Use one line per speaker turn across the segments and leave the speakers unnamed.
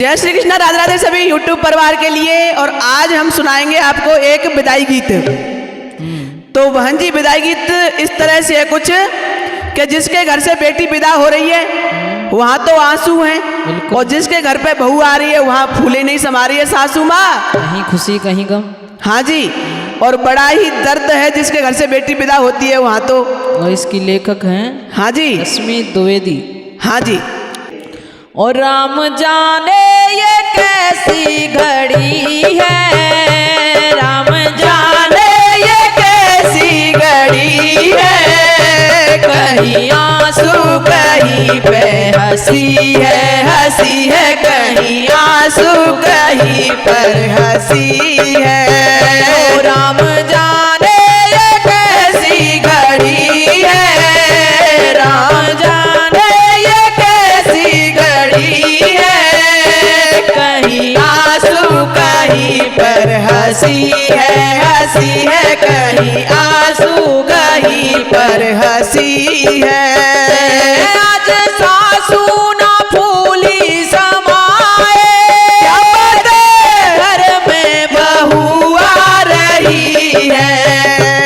जय श्री कृष्णा, राधे राधे सभी यूट्यूब परिवार के लिए। और आज हम सुनाएंगे आपको एक विदाई गीत। तो बहन जी, विदाई गीत इस तरह से है कुछ कि जिसके घर से बेटी विदा हो रही है वहाँ तो आंसू हैं, और जिसके घर पे बहू आ रही है वहाँ फूले नहीं समा रही है सासू माँ,
कहीं खुशी कहीं गम।
हाँ जी। और बड़ा ही दर्द है जिसके घर से बेटी विदा होती है वहाँ तो।
और इसकी लेखक हैं
हाँ जी,
रश्मि द्विवेदी।
हाँ जी।
और राम जाने ये कैसी घड़ी है, राम जाने ये कैसी घड़ी है, कहीं आंसू कहीं पे हंसी है, कहीं आंसू कहीं पर हंसी है। ओ राम जाने ये कैसी घड़ी है, राम जाने ये कैसी घड़ी है, कहीं आंसू कहीं पर हंसी है, कहीं आंसू कहीं पर हंसी है। आज सासू ना फूली समाए, क्या बात है, घर में बहू आ रही है।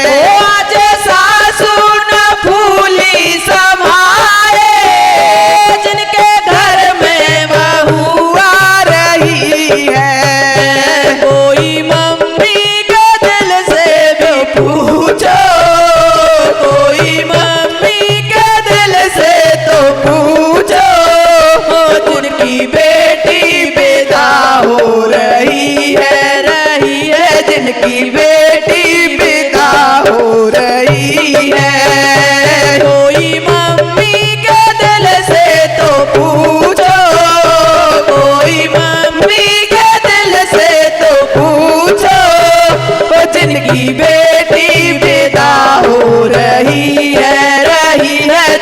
ओ आज सासू ना फूली समाए, जिनके घर में बहू आ रही है। कोई मम्मी के दिल से भी पूछो, कोई मम्मी के दिल से तो पूछो, जिनकी बेटी विदा हो रही है, जिनकी बेटी विदा हो रही है। कोई मम्मी के दिल से तो पूछो, कोई मम्मी के दिल से तो पूछो, जिनकी बेटी विदा हो रही है,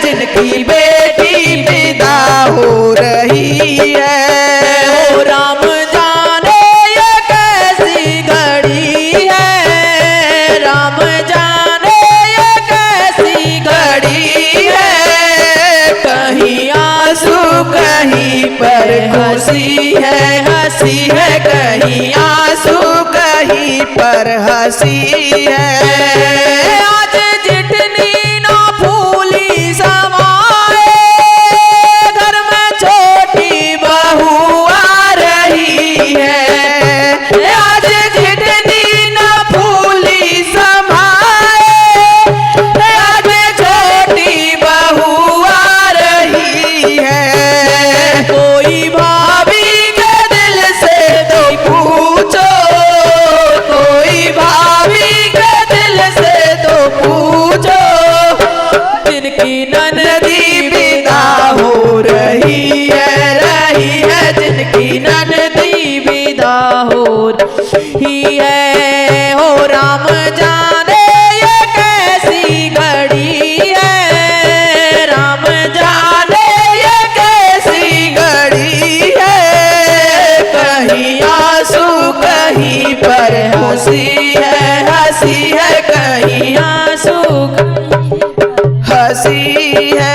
जिनकी बेटी विदा हो रही है। ओ राम जाने ये कैसी घड़ी है, राम जाने ये कैसी घड़ी है, कहीं आंसू कहीं पर हंसी है, कहीं आंसू कहीं पर हंसी है। आज जितनी ना फूली समाए, घर में छोटी बहू आ रही है। आज जितनी ना फूली समाए, आज छोटी बहू आ रही है। कोई भाभी के दिल से तो पूछो, कोई भाभी के दिल से तो पूछो, जिनकी ननदी विदा हो रही है, जिनकी ननदी विदा हो रही है। हो राम जाने ये कैसी घड़ी है, राम जाने ये कैसी घड़ी है, कहीं आंसू कहीं पर हंसी है, कहीं आंसू हंसी है।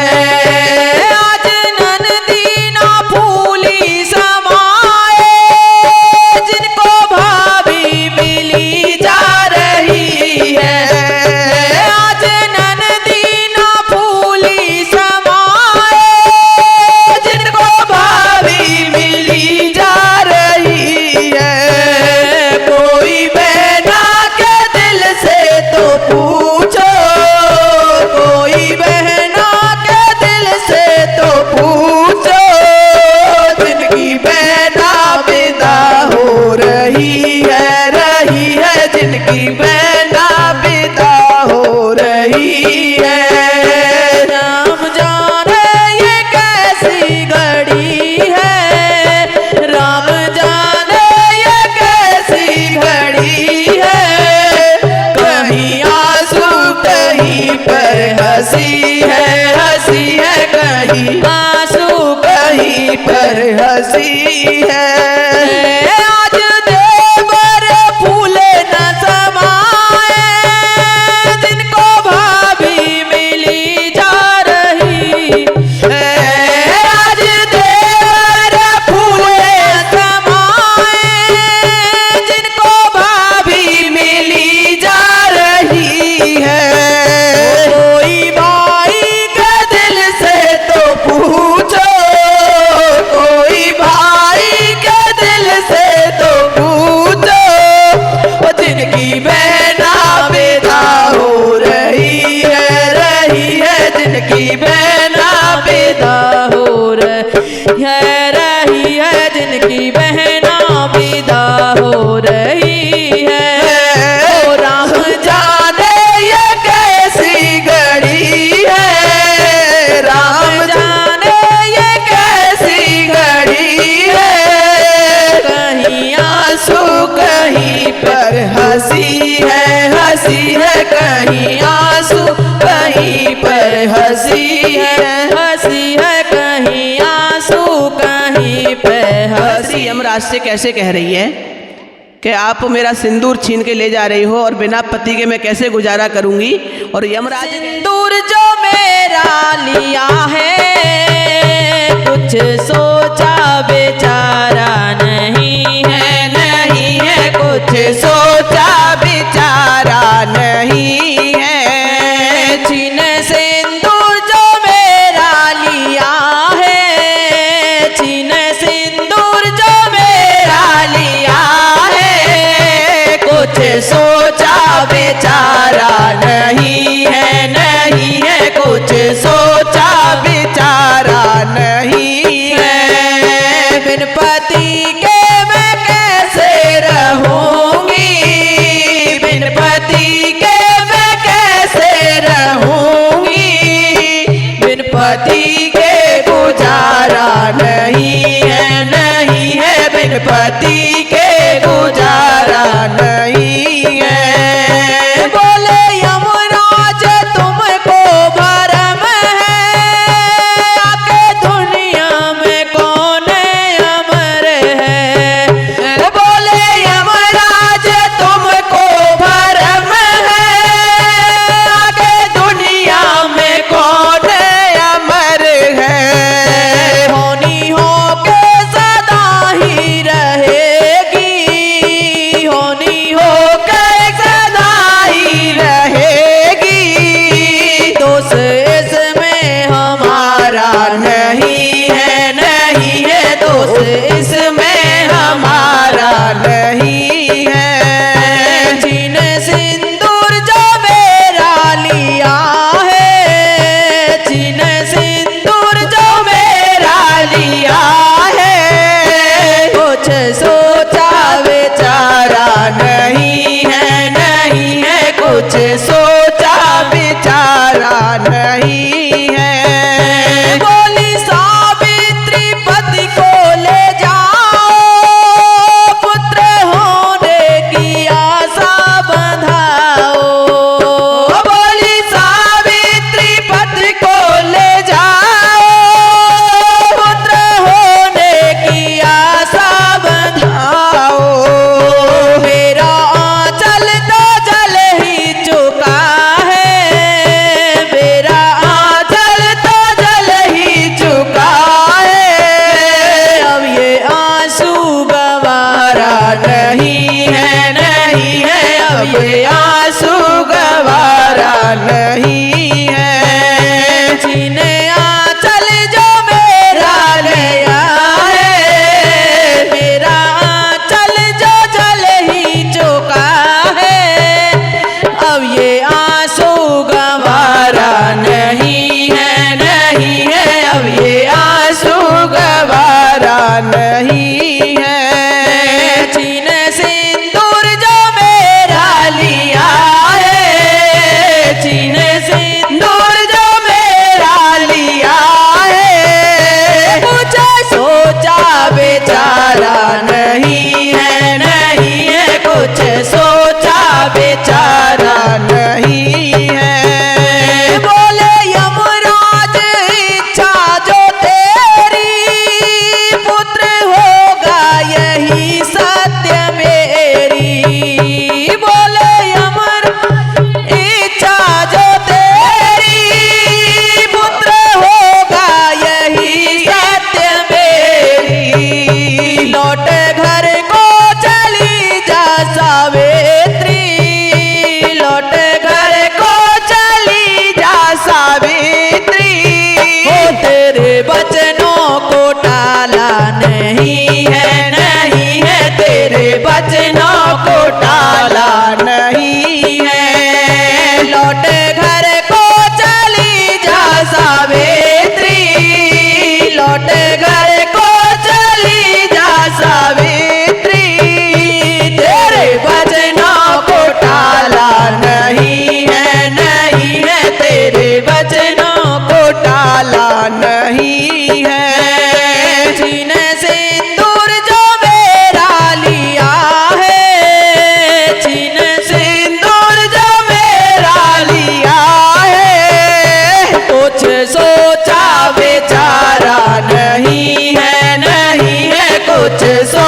आज ननदी ना फूली समाए, जिनको भाभी मिली जा रही है। आज ननदी ना फूली समाए, जिनको भाभी मिली जा रही है। कोई बहना के दिल से तो पूछो, कोई बहना के दिल से तो पूछो, जिनकी बहना विदा हो रही है, जिनकी बहना विदा हो रही है। राम जाने ये कैसी घड़ी है, राम जाने ये कैसी घड़ी है, कहीं आंसू कहीं पर हंसी है, कहीं आंसू कहीं पर हंसी है। आज देवर फूले न समाए, जिनको भाभी मिली जा रही है। आज देवर फूले जिनकी बहना विदा हो रही है। ओ राम
जाने ये कैसी घड़ी है, राम जाने ये कैसी घड़ी है।
कहीं
आंसू कहीं पर हंसी है, हंसी है कहीं आंसू कहीं पर हंसी है।
हंसी है कहीं आंसू कहीं पे हंसी।
यमराज से कैसे कह रही है कि आप मेरा सिंदूर छीन के ले जा रही हो और बिना पति के मैं कैसे गुजारा करूंगी। और यमराज
सिंदूर जो मेरा लिया है कुछ सोचा बेचारा नहीं है,
नहीं है कुछ सोचा बिचारा नहीं है।
छीन सिंदूर जो मेरा लिया है, छीन सिंदूर जो मेरा लिया है,
कुछ सोचा बेचारा नहीं है, नहीं है कुछ सोचा बेचारा नहीं है।
बिन पति के मैं कैसे
रहूंगी, बिन पति के मैं कैसे रहूंगी। बिन पति के गुजारा नहीं है, नहीं है बिन पति के गुजारा नहीं है।
बोले यमराज तुमको भरम है, आके दुनिया में कौन अमर है।
बोले यमराज तुमको भरम है, आगे दुनिया में कौन अमर है।
होनी हो के सदा ही रहे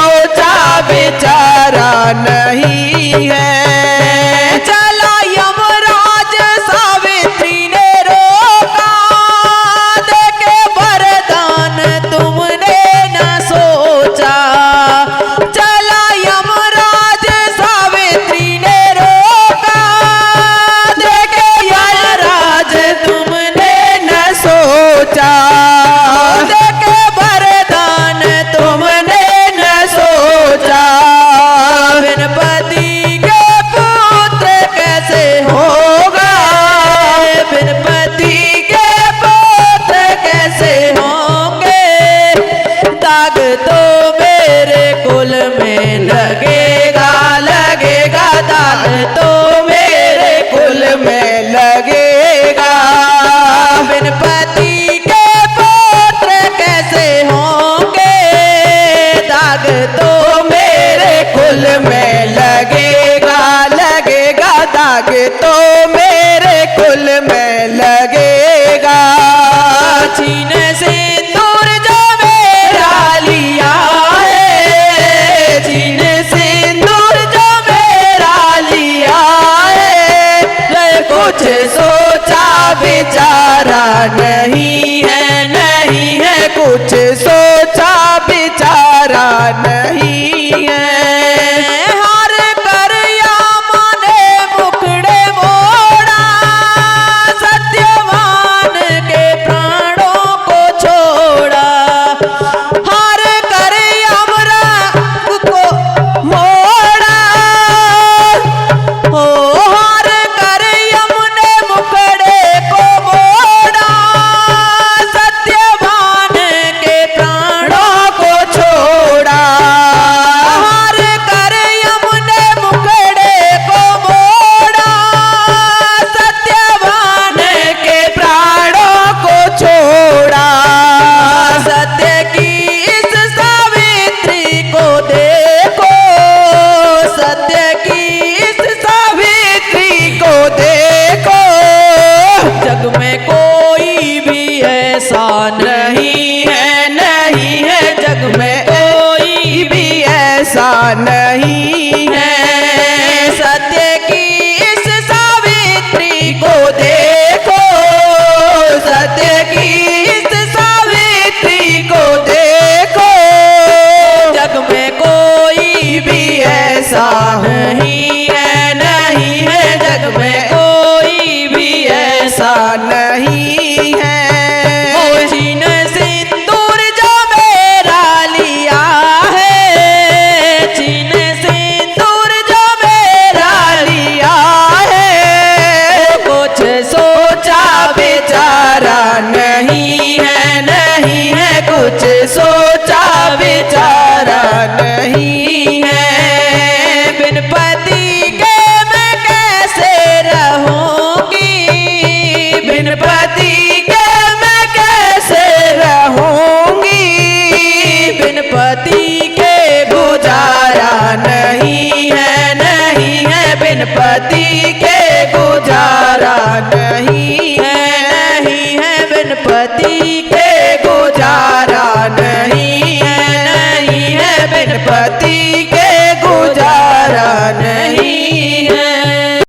सोचा बेचारा नहीं है।
चला यमराज सावित्री ने रोका, देके वरदान तुमने न सोचा। चला यमराज सावित्री ने रोका, देके यमराज तुमने
न सोचा,
देके वरदान
तुमने न सोचा।
बिन पति के पुत्र कैसे
होगा,
बिन पति के पुत्र कैसे होंगे। दाग तो मेरे कुल में लगेगा,
लगेगा दाग तो मेरे कुल में लगेगा।
बिन पति के पुत्र कैसे होंगे। दाग तो
मेरे कुल में लगेगा, लगेगा दाग तो मेरे कुल में लगेगा।
छीन सिंदूर जो मेरा लिया है,
छीन सिंदूर जो मेरा लिया है, कुछ सोचा बेचारा नहीं है, नहीं है कुछ सोचा बेचारा नहीं है।
हार कर यामा ने मुखड़े मोड़ा, सत्यवान के प्राणों को छोड़ा। हार कर यमराज को
मोड़ा,
हो, हार कर यम ने मुखड़े को मोड़ा, सत्यवान के प्राणों
को छोड़ा,
हार कर यम ने मुखड़े को मोड़ा, सत्यवान
के प्राणों को छोड़ा।
सत्य की इस सावित्री को देखो, सत्य की इस
सावित्री को देखो,
जग में कोई भी ऐसा
नहीं है, नहीं है जग में
कोई
भी ऐसा नहीं